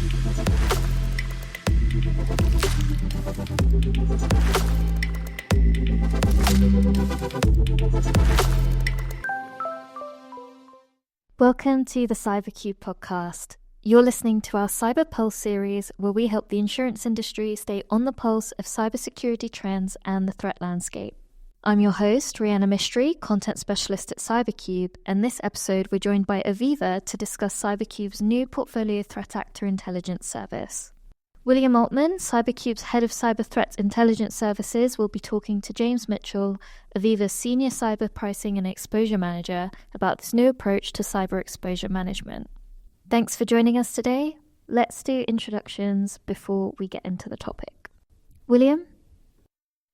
Welcome to the CyberCube Podcast. You're listening to our Cyber Pulse series, where we help the insurance industry stay on the pulse of cybersecurity trends and the threat landscape. I'm your host, Rihanna Mistry, content specialist at CyberCube, and this episode we're joined by Aviva to discuss CyberCube's new portfolio threat actor intelligence service. William Altman, CyberCube's head of cyber threat intelligence services, will be talking to James Mitchell, Aviva's senior cyber pricing and exposure manager, about this new approach to cyber exposure management. Thanks for joining us today. Let's do introductions before we get into the topic. William?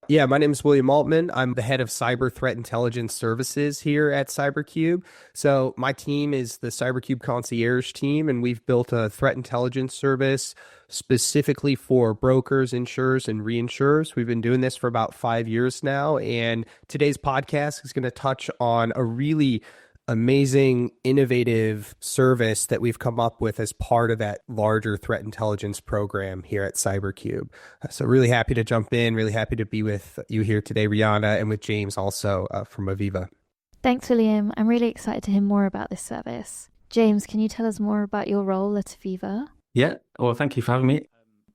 Yeah, my name is William Altman. I'm the head of cyber threat intelligence services here at CyberCube. So my team is the CyberCube concierge team, and we've built a threat intelligence service specifically for brokers, insurers, and reinsurers. We've been doing this for about 5 years now, and today's podcast is going to touch on a really amazing, innovative service that we've come up with as part of that larger threat intelligence program here at CyberCube. So really happy to jump in, really happy to be with you here today, Rihanna, and with James also from Aviva. Thanks, William. I'm really excited to hear more about this service. James, can you tell us more about your role at Aviva? Yeah, well, thank you for having me.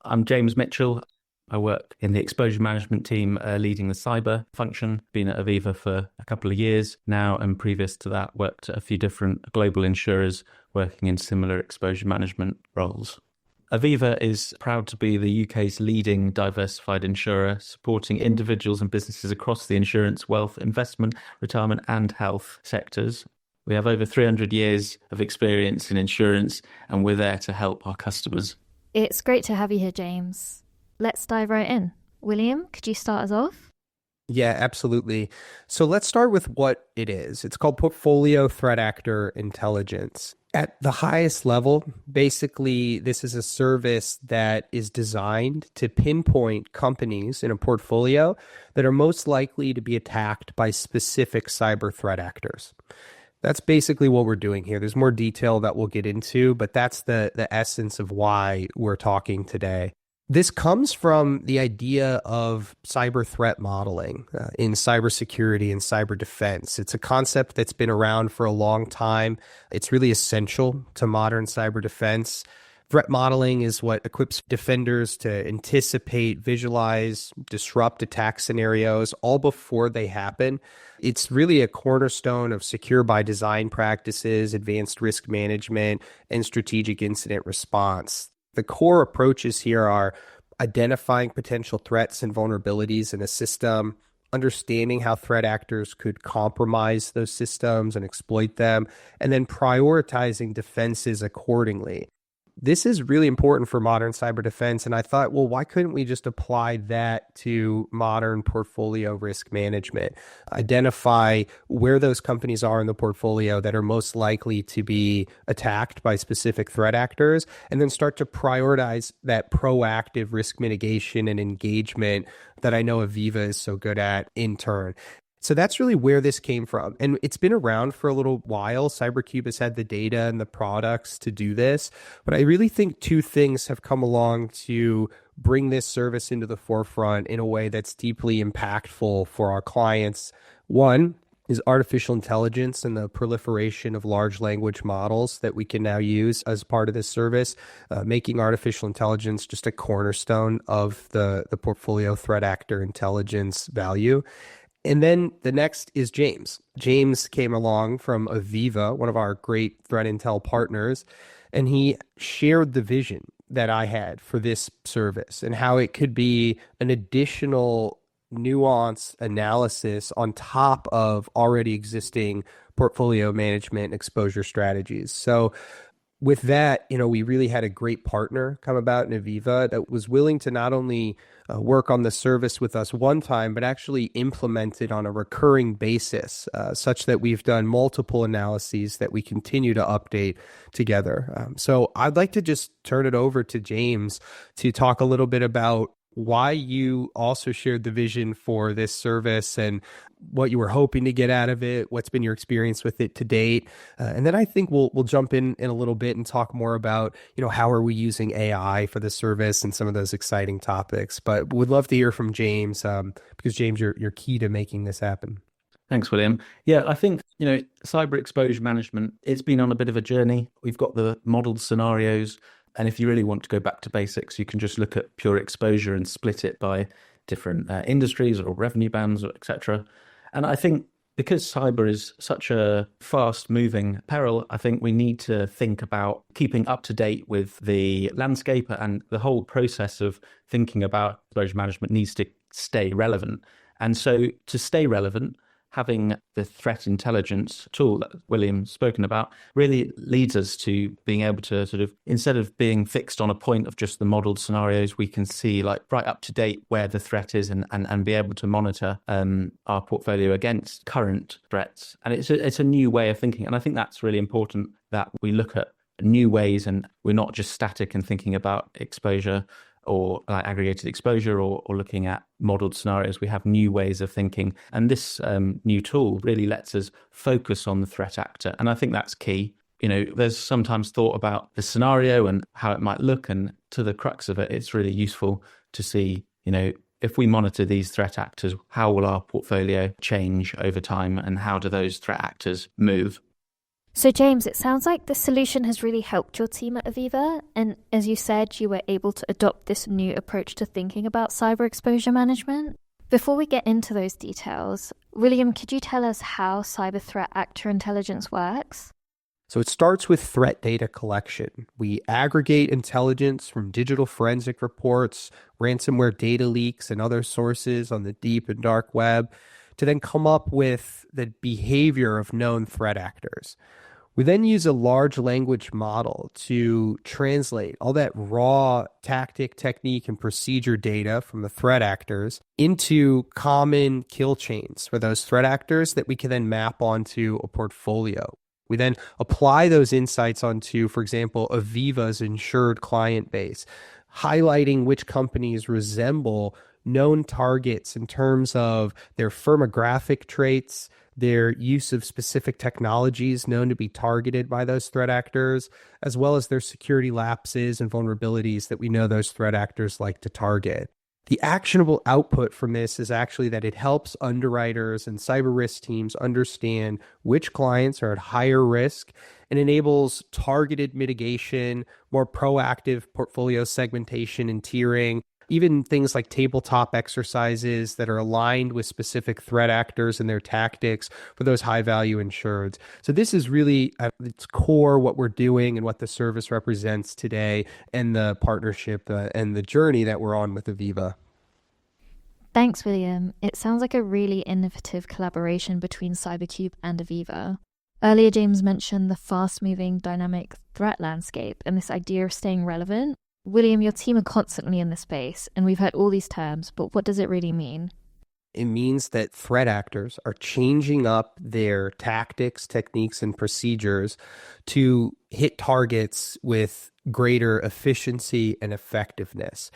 I'm James Mitchell. I work in the exposure management team, leading the cyber function. Been at Aviva for a couple of years now, and previous to that, worked at a few different global insurers working in similar exposure management roles. Aviva is proud to be the UK's leading diversified insurer, supporting individuals and businesses across the insurance, wealth, investment, retirement, and health sectors. We have over 300 years of experience in insurance, and we're there to help our customers. It's great to have you here, James. Let's dive right in. William, could you start us off? Yeah, absolutely. So let's start with what it is. It's called Portfolio Threat Actor Intelligence. At the highest level, basically, this is a service that is designed to pinpoint companies in a portfolio that are most likely to be attacked by specific cyber threat actors. That's basically what we're doing here. There's more detail that we'll get into, but that's the essence of why we're talking today. This comes from the idea of cyber threat modeling in cybersecurity and cyber defense. It's a concept that's been around for a long time. It's really essential to modern cyber defense. Threat modeling is what equips defenders to anticipate, visualize, disrupt attack scenarios all before they happen. It's really a cornerstone of secure by design practices, advanced risk management, and strategic incident response. The core approaches here are identifying potential threats and vulnerabilities in a system, understanding how threat actors could compromise those systems and exploit them, and then prioritizing defenses accordingly. This is really important for modern cyber defense, and I thought, well, why couldn't we just apply that to modern portfolio risk management? Identify where those companies are in the portfolio that are most likely to be attacked by specific threat actors, and then start to prioritize that proactive risk mitigation and engagement that I know Aviva is so good at in turn. So that's really where this came from. And it's been around for a little while. CyberCube has had the data and the products to do this. But I really think two things have come along to bring this service into the forefront in a way that's deeply impactful for our clients. One is artificial intelligence and the proliferation of large language models that we can now use as part of this service, making artificial intelligence just a cornerstone of the portfolio threat actor intelligence value. And then the next is James. James came along from Aviva, one of our great threat intel partners, and he shared the vision that I had for this service and how it could be an additional nuanced analysis on top of already existing portfolio management exposure strategies. So with that, we really had a great partner come about in Aviva that was willing to not only work on the service with us one time, but actually implement it on a recurring basis, such that we've done multiple analyses that we continue to update together. So I'd like to just turn it over to James to talk a little bit about why you also shared the vision for this service and what you were hoping to get out of it, what's been your experience with it to date. And then I think we'll jump in a little bit and talk more about, how are we using AI for the service and some of those exciting topics. But would love to hear from James, because James, you're key to making this happen. Thanks, William. Yeah, I think, cyber exposure management, it's been on a bit of a journey. We've got the modeled scenarios. And if you really want to go back to basics, you can just look at pure exposure and split it by different industries or revenue bands, etc. And I think because cyber is such a fast-moving peril, I think we need to think about keeping up to date with the landscape, and the whole process of thinking about exposure management needs to stay relevant. And so to stay relevant, having the threat intelligence tool that William's spoken about really leads us to being able to sort of, instead of being fixed on a point of just the modeled scenarios, we can see like right up to date where the threat is and be able to monitor our portfolio against current threats. And it's a new way of thinking. And I think that's really important, that we look at new ways and we're not just static and thinking about exposure or like aggregated exposure or looking at modeled scenarios. We have new ways of thinking. And this new tool really lets us focus on the threat actor. And I think that's key. There's sometimes thought about the scenario and how it might look, and to the crux of it, it's really useful to see, if we monitor these threat actors, how will our portfolio change over time and how do those threat actors move? So James, it sounds like the solution has really helped your team at Aviva. And as you said, you were able to adopt this new approach to thinking about cyber exposure management. Before we get into those details, William, could you tell us how cyber threat actor intelligence works? So it starts with threat data collection. We aggregate intelligence from digital forensic reports, ransomware data leaks, and other sources on the deep and dark web to then come up with the behavior of known threat actors. We then use a large language model to translate all that raw tactic, technique, and procedure data from the threat actors into common kill chains for those threat actors that we can then map onto a portfolio. We then apply those insights onto, for example, Aviva's insured client base, highlighting which companies resemble known targets in terms of their firmographic traits, their use of specific technologies known to be targeted by those threat actors, as well as their security lapses and vulnerabilities that we know those threat actors like to target. The actionable output from this is actually that it helps underwriters and cyber risk teams understand which clients are at higher risk and enables targeted mitigation, more proactive portfolio segmentation and tiering, even things like tabletop exercises that are aligned with specific threat actors and their tactics for those high-value insureds. So this is really at its core what we're doing and what the service represents today, and the partnership and the journey that we're on with Aviva. Thanks, William. It sounds like a really innovative collaboration between CyberCube and Aviva. Earlier, James mentioned the fast-moving dynamic threat landscape and this idea of staying relevant. William, your team are constantly in the space, and we've heard all these terms, but what does it really mean? It means that threat actors are changing up their tactics, techniques, and procedures to hit targets with greater efficiency and effectiveness.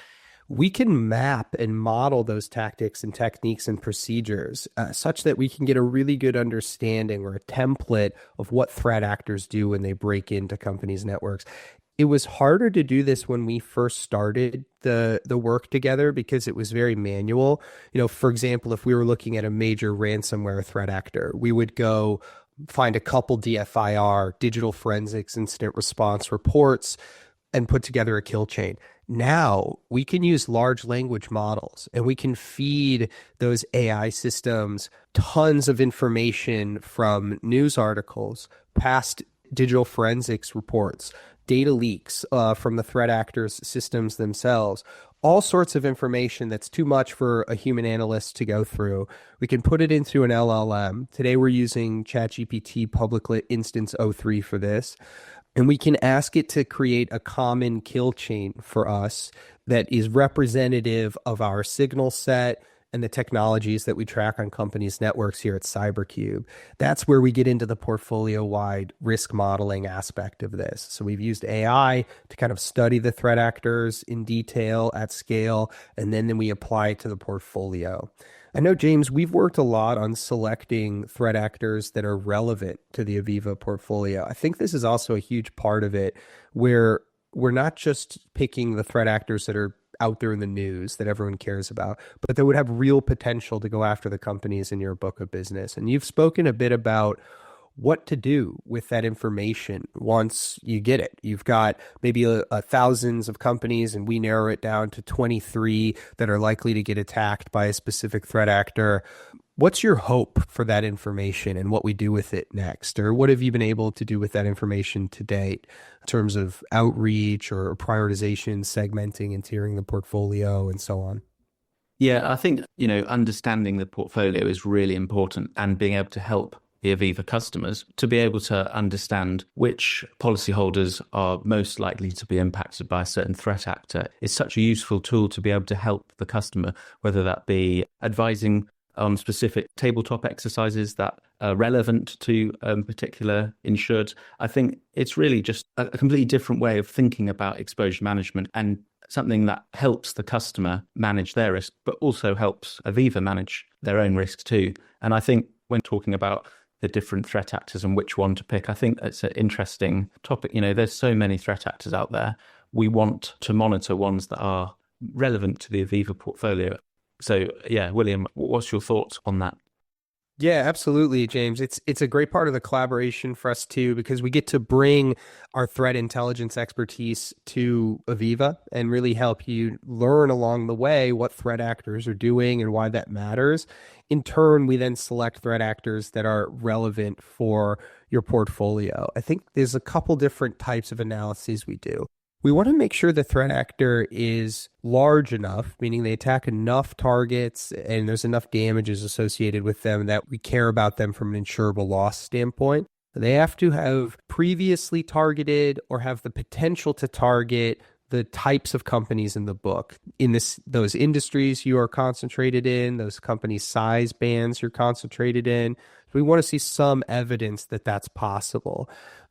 We can map and model those tactics and techniques and procedures such that we can get a really good understanding or a template of what threat actors do when they break into companies' networks. It was harder to do this when we first started the work together because it was very manual. For example, if we were looking at a major ransomware threat actor, we would go find a couple DFIR, digital forensics incident response reports, and put together a kill chain. Now we can use large language models and we can feed those AI systems tons of information from news articles, past digital forensics reports, data leaks from the threat actors' systems themselves, all sorts of information that's too much for a human analyst to go through. We can put it into an LLM. Today we're using ChatGPT public instance 03 for this. And we can ask it to create a common kill chain for us that is representative of our signal set and the technologies that we track on companies' networks here at CyberCube. That's where we get into the portfolio-wide risk modeling aspect of this. So we've used AI to kind of study the threat actors in detail at scale, and then we apply it to the portfolio. I know, James, we've worked a lot on selecting threat actors that are relevant to the Aviva portfolio. I think this is also a huge part of it, where we're not just picking the threat actors that are out there in the news that everyone cares about, but that would have real potential to go after the companies in your book of business. And you've spoken a bit about what to do with that information once you get it. You've got maybe thousands of companies, and we narrow it down to 23 that are likely to get attacked by a specific threat actor. What's your hope for that information and what we do with it next? Or what have you been able to do with that information to date in terms of outreach or prioritization, segmenting and tiering the portfolio and so on? Yeah, I think, understanding the portfolio is really important, and being able to help the Aviva customers to be able to understand which policyholders are most likely to be impacted by a certain threat actor is such a useful tool to be able to help the customer, whether that be advising on specific tabletop exercises that are relevant to particular insured. I think it's really just a completely different way of thinking about exposure management, and something that helps the customer manage their risk, but also helps Aviva manage their own risk too. And I think when talking about the different threat actors and which one to pick, I think it's an interesting topic. There's so many threat actors out there. We want to monitor ones that are relevant to the Aviva portfolio. So yeah, William, what's your thoughts on that? Yeah, absolutely, James. It's a great part of the collaboration for us too, because we get to bring our threat intelligence expertise to Aviva and really help you learn along the way what threat actors are doing and why that matters. In turn, we then select threat actors that are relevant for your portfolio. I think there's a couple different types of analyses we do. We want to make sure the threat actor is large enough, meaning they attack enough targets and there's enough damages associated with them that we care about them from an insurable loss standpoint. They have to have previously targeted or have the potential to target the types of companies in the book, in those industries you are concentrated in, those company size bands you're concentrated in. We want to see some evidence that that's possible.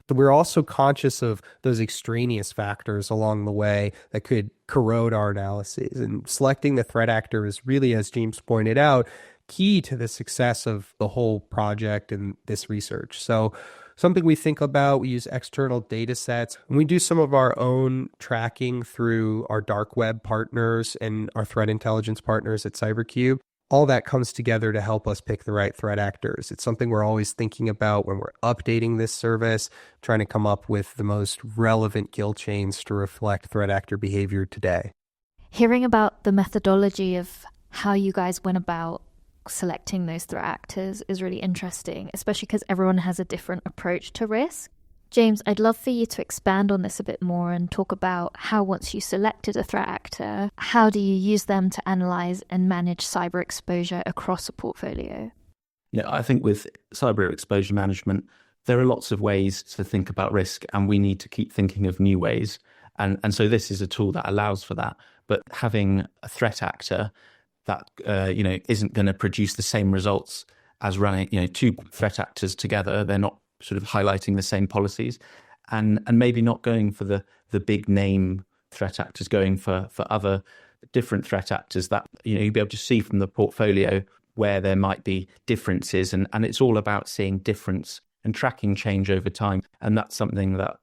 But we're also conscious of those extraneous factors along the way that could corrode our analyses. And selecting the threat actor is really, as James pointed out, key to the success of the whole project and this research. So something we think about, we use external data sets, and we do some of our own tracking through our dark web partners and our threat intelligence partners at CyberCube. All that comes together to help us pick the right threat actors. It's something we're always thinking about when we're updating this service, trying to come up with the most relevant kill chains to reflect threat actor behavior today. Hearing about the methodology of how you guys went about selecting those threat actors is really interesting, especially because everyone has a different approach to risk. James, I'd love for you to expand on this a bit more and talk about how, once you selected a threat actor, how do you use them to analyze and manage cyber exposure across a portfolio? Yeah, I think with cyber exposure management, there are lots of ways to think about risk, and we need to keep thinking of new ways. And so this is a tool that allows for that. But having a threat actor that isn't going to produce the same results as running two threat actors together, they're not sort of highlighting the same policies, and maybe not going for the big name threat actors, going for other different threat actors that you'll be able to see from the portfolio where there might be differences, and it's all about seeing difference and tracking change over time. And that's something that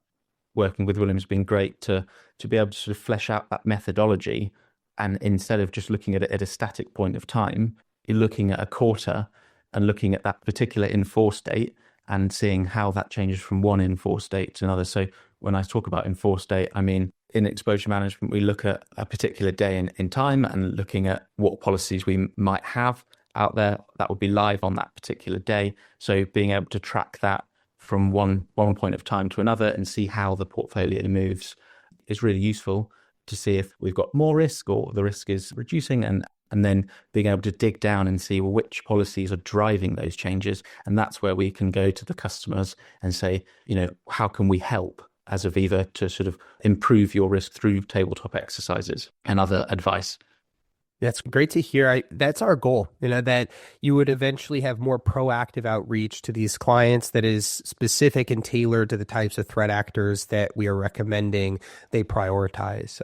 working with William has been great to be able to sort of flesh out that methodology. And instead of just looking at it at a static point of time, you're looking at a quarter and looking at that particular in-force date and seeing how that changes from one in-force date to another. So when I talk about in-force date, I mean, in exposure management, we look at a particular day in time and looking at what policies we might have out there that would be live on that particular day. So being able to track that from one point of time to another and see how the portfolio moves is really useful to see if we've got more risk or the risk is reducing, and then being able to dig down and see, well, which policies are driving those changes. And that's where we can go to the customers and say, how can we help as Aviva to sort of improve your risk through tabletop exercises and other advice? That's great to hear. That's our goal, that you would eventually have more proactive outreach to these clients that is specific and tailored to the types of threat actors that we are recommending they prioritize.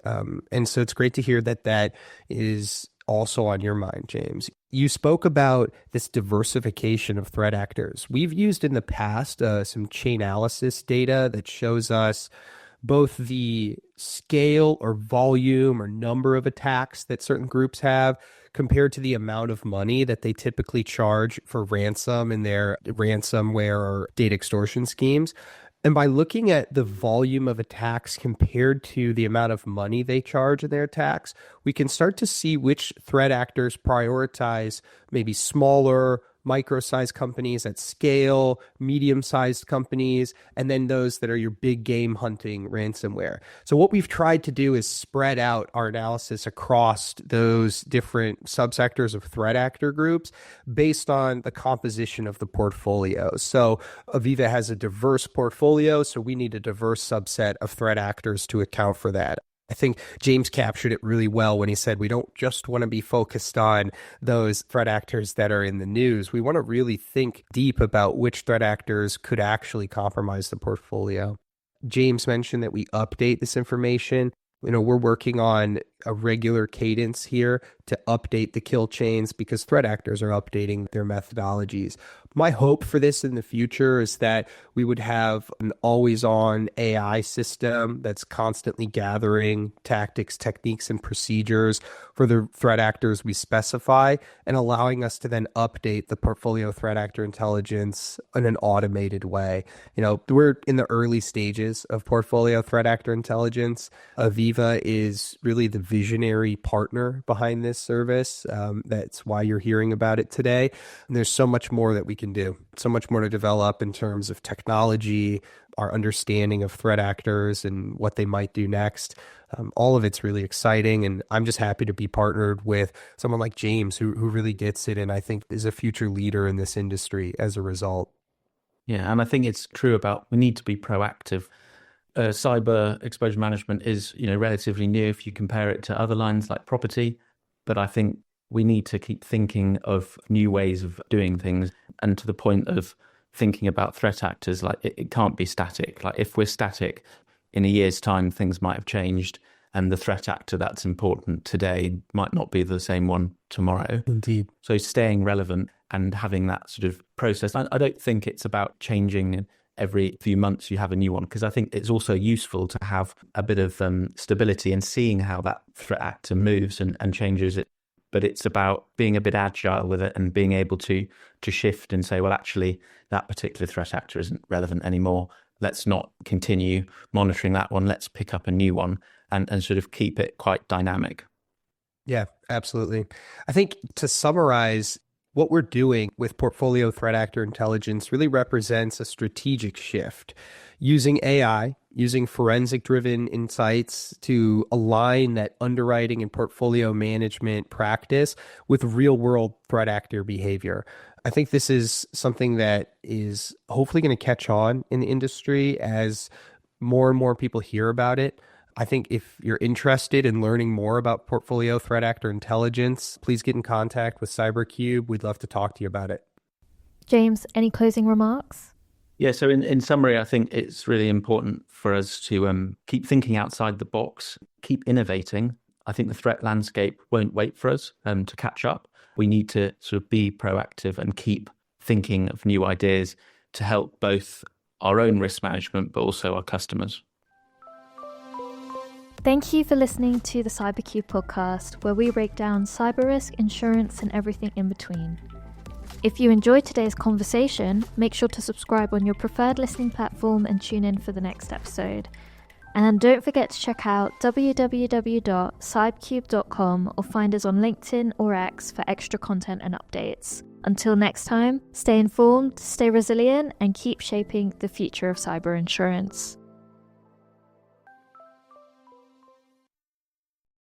And so it's great to hear that is also on your mind, James. You spoke about this diversification of threat actors. We've used in the past some Chainalysis data that shows us both the scale or volume or number of attacks that certain groups have compared to the amount of money that they typically charge for ransom in their ransomware or data extortion schemes. And by looking at the volume of attacks compared to the amount of money they charge in their attacks, we can start to see which threat actors prioritize maybe smaller, micro-sized companies at scale, medium-sized companies, and then those that are your big game hunting ransomware. So what we've tried to do is spread out our analysis across those different subsectors of threat actor groups based on the composition of the portfolio. So Aviva has a diverse portfolio, so we need a diverse subset of threat actors to account for that. I think James captured it really well when he said we don't just want to be focused on those threat actors that are in the news. We want to really think deep about which threat actors could actually compromise the portfolio. James mentioned that we update this information. We're working on a regular cadence here to update the kill chains because threat actors are updating their methodologies. My hope for this in the future is that we would have an always-on AI system that's constantly gathering tactics, techniques, and procedures for the threat actors we specify and allowing us to then update the portfolio threat actor intelligence in an automated way. We're in the early stages of portfolio threat actor intelligence. Aviva is really the visionary partner behind this service. That's why you're hearing about it today. And there's so much more that we can do, so much more to develop in terms of technology, our understanding of threat actors and what they might do next. All of it's really exciting. And I'm just happy to be partnered with someone like James, who really gets it and I think is a future leader in this industry as a result. Yeah, and I think it's true about we need to be proactive. Cyber exposure management is, relatively new if you compare it to other lines like property. But I think we need to keep thinking of new ways of doing things. And to the point of thinking about threat actors, like it can't be static. Like if we're static, in a year's time, things might have changed. And the threat actor that's important today might not be the same one tomorrow. Indeed. So staying relevant and having that sort of process. I don't think it's about changing every few months you have a new one, because I think it's also useful to have a bit of stability and seeing how that threat actor moves and changes it. But it's about being a bit agile with it and being able to shift and say, well, actually, that particular threat actor isn't relevant anymore. Let's not continue monitoring that one. Let's pick up a new one and sort of keep it quite dynamic. Yeah, absolutely. I think to summarize, what we're doing with portfolio threat actor intelligence really represents a strategic shift using AI, using forensic-driven insights to align that underwriting and portfolio management practice with real-world threat actor behavior. I think this is something that is hopefully going to catch on in the industry as more and more people hear about it. I think if you're interested in learning more about portfolio threat actor intelligence, please get in contact with CyberCube. We'd love to talk to you about it. James, any closing remarks? Yeah, so in summary, I think it's really important for us to keep thinking outside the box, keep innovating. I think the threat landscape won't wait for us to catch up. We need to sort of be proactive and keep thinking of new ideas to help both our own risk management, but also our customers. Thank you for listening to the CyberCube Podcast, where we break down cyber risk, insurance, and everything in between. If you enjoyed today's conversation, make sure to subscribe on your preferred listening platform and tune in for the next episode. And don't forget to check out www.cybercube.com or find us on LinkedIn or X for extra content and updates. Until next time, stay informed, stay resilient, and keep shaping the future of cyber insurance.